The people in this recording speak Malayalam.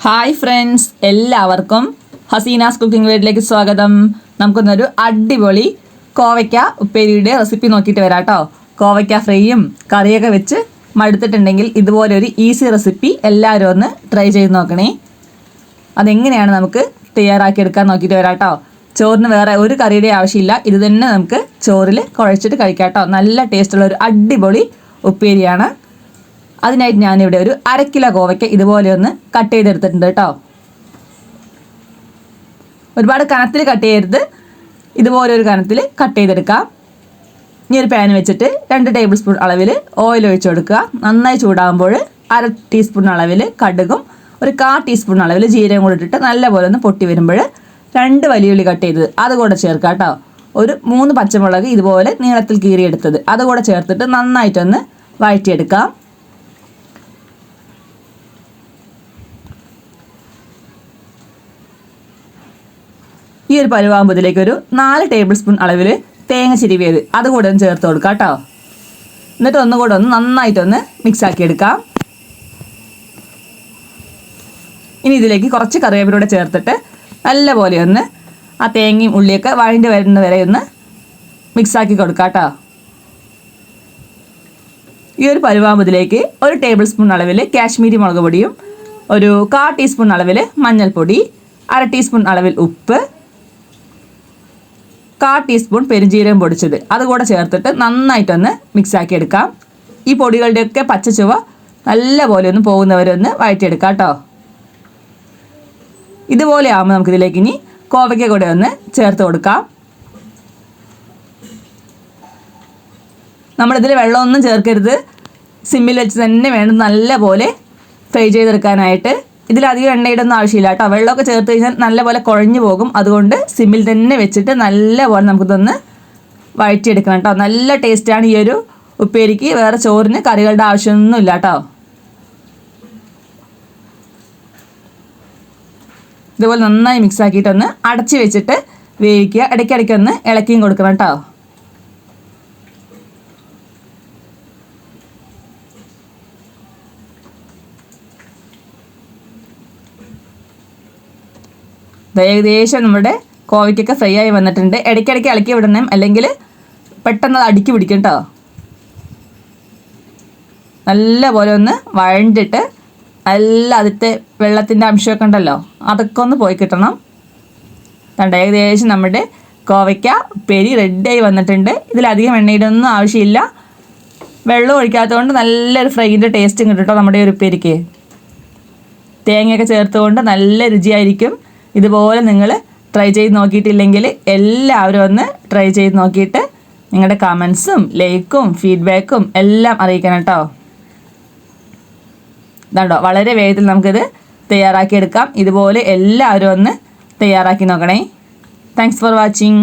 ഹായ് ഫ്രണ്ട്സ്, എല്ലാവർക്കും ഹസീനാസ് കുക്കിംഗ് വേഡിലേക്ക് സ്വാഗതം. നമുക്കൊന്നൊരു അടിപൊളി കോവയ്ക്ക ഉപ്പേരിയുടെ റെസിപ്പി നോക്കിയിട്ട് വരാം കേട്ടോ. കോവയ്ക്ക ഫ്രൈയും കറിയൊക്കെ വെച്ച് മടുത്തിട്ടുണ്ടെങ്കിൽ ഇതുപോലെ ഒരു ഈസി റെസിപ്പി എല്ലാവരും ഒന്ന് ട്രൈ ചെയ്ത് നോക്കണേ. അതെങ്ങനെയാണ് നമുക്ക് തയ്യാറാക്കിയെടുക്കാൻ നോക്കിയിട്ട് വരാം കേട്ടോ. ചോറിന് വേറെ ഒരു കറിയുടെ ആവശ്യമില്ല, ഇത് തന്നെ നമുക്ക് ചോറിൽ കുഴച്ചിട്ട് കഴിക്കാം കേട്ടോ. നല്ല ടേസ്റ്റുള്ള ഒരു അടിപൊളി ഉപ്പേരിയാണ്. അതിനായിട്ട് ഞാനിവിടെ ഒരു 1/2 കിലോ കോവയ്ക്ക ഇതുപോലെ ഒന്ന് കട്ട് ചെയ്തെടുത്തിട്ടുണ്ട് കേട്ടോ. ഒരുപാട് കനത്തിൽ കട്ട് ചെയ്യരുത്, ഇതുപോലെ ഒരു കനത്തിൽ കട്ട് ചെയ്തെടുക്കാം. ഇനി ഒരു പാൻ വെച്ചിട്ട് 2 ടേബിൾ സ്പൂൺ അളവിൽ ഓയിൽ ഒഴിച്ചു കൊടുക്കുക. നന്നായി ചൂടാകുമ്പോൾ 1/2 ടീസ്പൂൺ അളവിൽ കടുകും 1/4 ടീസ്പൂൺ അളവിൽ ജീരകം കൂടെ ഇട്ടിട്ട് നല്ലപോലെ ഒന്ന് പൊട്ടി വരുമ്പോൾ 2 വലിയ ഉള്ളി കട്ട് ചെയ്തത് അതുകൂടെ ചേർക്കുക കേട്ടോ. ഒരു 3 പച്ചമുളക് ഇതുപോലെ നീളത്തിൽ കീറിയെടുത്തത് അതുകൂടെ ചേർത്തിട്ട് നന്നായിട്ടൊന്ന് വഴറ്റിയെടുക്കാം. ഈ ഒരു പരുവാകുമ്പോഴത്തേക്ക് ഒരു 4 ടേബിൾ സ്പൂൺ അളവിൽ തേങ്ങ ചിരിവിയത് അതുകൂടെ ഒന്ന് ചേർത്ത് കൊടുക്കാം കേട്ടോ. എന്നിട്ട് ഒന്നുകൂടെ ഒന്ന് നന്നായിട്ടൊന്ന് മിക്സാക്കി എടുക്കാം. ഇനി ഇതിലേക്ക് കുറച്ച് കറിവേപ്പിലൂടെ ചേർത്തിട്ട് നല്ലപോലെ ഒന്ന് ആ തേങ്ങയും ഉള്ളിയൊക്കെ വഴണ്ടി വരുന്ന വരെ ഒന്ന് മിക്സാക്കി കൊടുക്കാം കേട്ടോ. ഈ ഒരു പരുവാകുമ്പോഴത്തേക്ക് 1 ടേബിൾ സ്പൂൺ അളവിൽ കാശ്മീരി മുളക് പൊടിയും 1/4 ടീസ്പൂൺ അളവിൽ മഞ്ഞൾപ്പൊടി, 1/2 ടീസ്പൂൺ അളവിൽ ഉപ്പ്, 1/4 ടീസ്പൂൺ പെരുംജീരകം പൊടിച്ചത് അതുകൂടെ ചേർത്തിട്ട് നന്നായിട്ടൊന്ന് മിക്സാക്കി എടുക്കാം. ഈ പൊടികളുടെയൊക്കെ പച്ച ചുവ നല്ലപോലെ ഒന്ന് പോകുന്നവരെ ഒന്ന് വഴറ്റിയെടുക്കാം കേട്ടോ. ഇതുപോലെ ആകുമ്പോൾ നമുക്കിതിലേക്ക് ഇനി കോവയ്ക്ക കൂടെ ഒന്ന് ചേർത്ത് കൊടുക്കാം. നമ്മളിതിൽ വെള്ളമൊന്നും ചേർക്കരുത്, സിമ്മിൽ വെച്ച് തന്നെ വേണം നല്ലപോലെ ഫ്രൈ ചെയ്തെടുക്കാനായിട്ട്. ഇതിലധികം എണ്ണയിടൊന്നും ആവശ്യമില്ല കേട്ടോ. വെള്ളമൊക്കെ ചേർത്ത് കഴിഞ്ഞാൽ നല്ലപോലെ കുഴഞ്ഞു പോകും. അതുകൊണ്ട് സിമ്മിൽ തന്നെ വെച്ചിട്ട് നല്ലപോലെ നമുക്കിതൊന്ന് വഴറ്റിയെടുക്കണം കേട്ടോ. നല്ല ടേസ്റ്റാണ് ഈ ഒരു ഉപ്പേരിക്ക്. വേറെ ചോറിന് കറികളുടെ ആവശ്യമൊന്നുമില്ല കേട്ടോ. ഇതുപോലെ നന്നായി മിക്സ് ആക്കിയിട്ടൊന്ന് അടച്ച് വെച്ചിട്ട് വേവിക്കുക. ഇടയ്ക്കിടയ്ക്കൊന്ന് ഇളക്കിയും കൊടുക്കണം കേട്ടോ. ഏകദേശം നമ്മുടെ കോവയ്ക്കൊക്കെ ഫ്രൈ ആയി വന്നിട്ടുണ്ട്. ഇടയ്ക്കിടയ്ക്ക് ഇളക്കി വിടണം, അല്ലെങ്കിൽ പെട്ടെന്ന് അത് അടുക്കി പിടിക്കും കേട്ടോ. നല്ലപോലെ ഒന്ന് വഴണ്ടിട്ട് നല്ല അതിലത്തെ വെള്ളത്തിൻ്റെ അംശമൊക്കെ ഉണ്ടല്ലോ അതൊക്കെ ഒന്ന് പോയി കിട്ടണം. കണ്ടോ, ഏകദേശം നമ്മുടെ കോവയ്ക്ക ഉപ്പേരി റെഡിയായി വന്നിട്ടുണ്ട്. ഇതിലധികം എണ്ണയിടൊന്നും ആവശ്യമില്ല. വെള്ളം ഒഴിക്കാത്തതുകൊണ്ട് നല്ലൊരു ഫ്രൈൻ്റെ ടേസ്റ്റും കിട്ടും കേട്ടോ നമ്മുടെ ഒരു ഉപ്പേരിക്ക്. തേങ്ങയൊക്കെ ചേർത്തുകൊണ്ട് നല്ല രുചിയായിരിക്കും. ഇതുപോലെ നിങ്ങൾ ട്രൈ ചെയ്ത് നോക്കിയിട്ടില്ലെങ്കിൽ എല്ലാവരും ഒന്ന് ട്രൈ ചെയ്ത് നോക്കിയിട്ട് നിങ്ങളുടെ കമൻസും ലൈക്കും ഫീഡ്ബാക്കും എല്ലാം അറിയിക്കണം കേട്ടോ. ഇതാണ്ടോ, വളരെ വേഗത്തിൽ നമുക്കിത് തയ്യാറാക്കിയെടുക്കാം. ഇതുപോലെ എല്ലാവരും ഒന്ന് തയ്യാറാക്കി നോക്കണേ. Thanks for watching.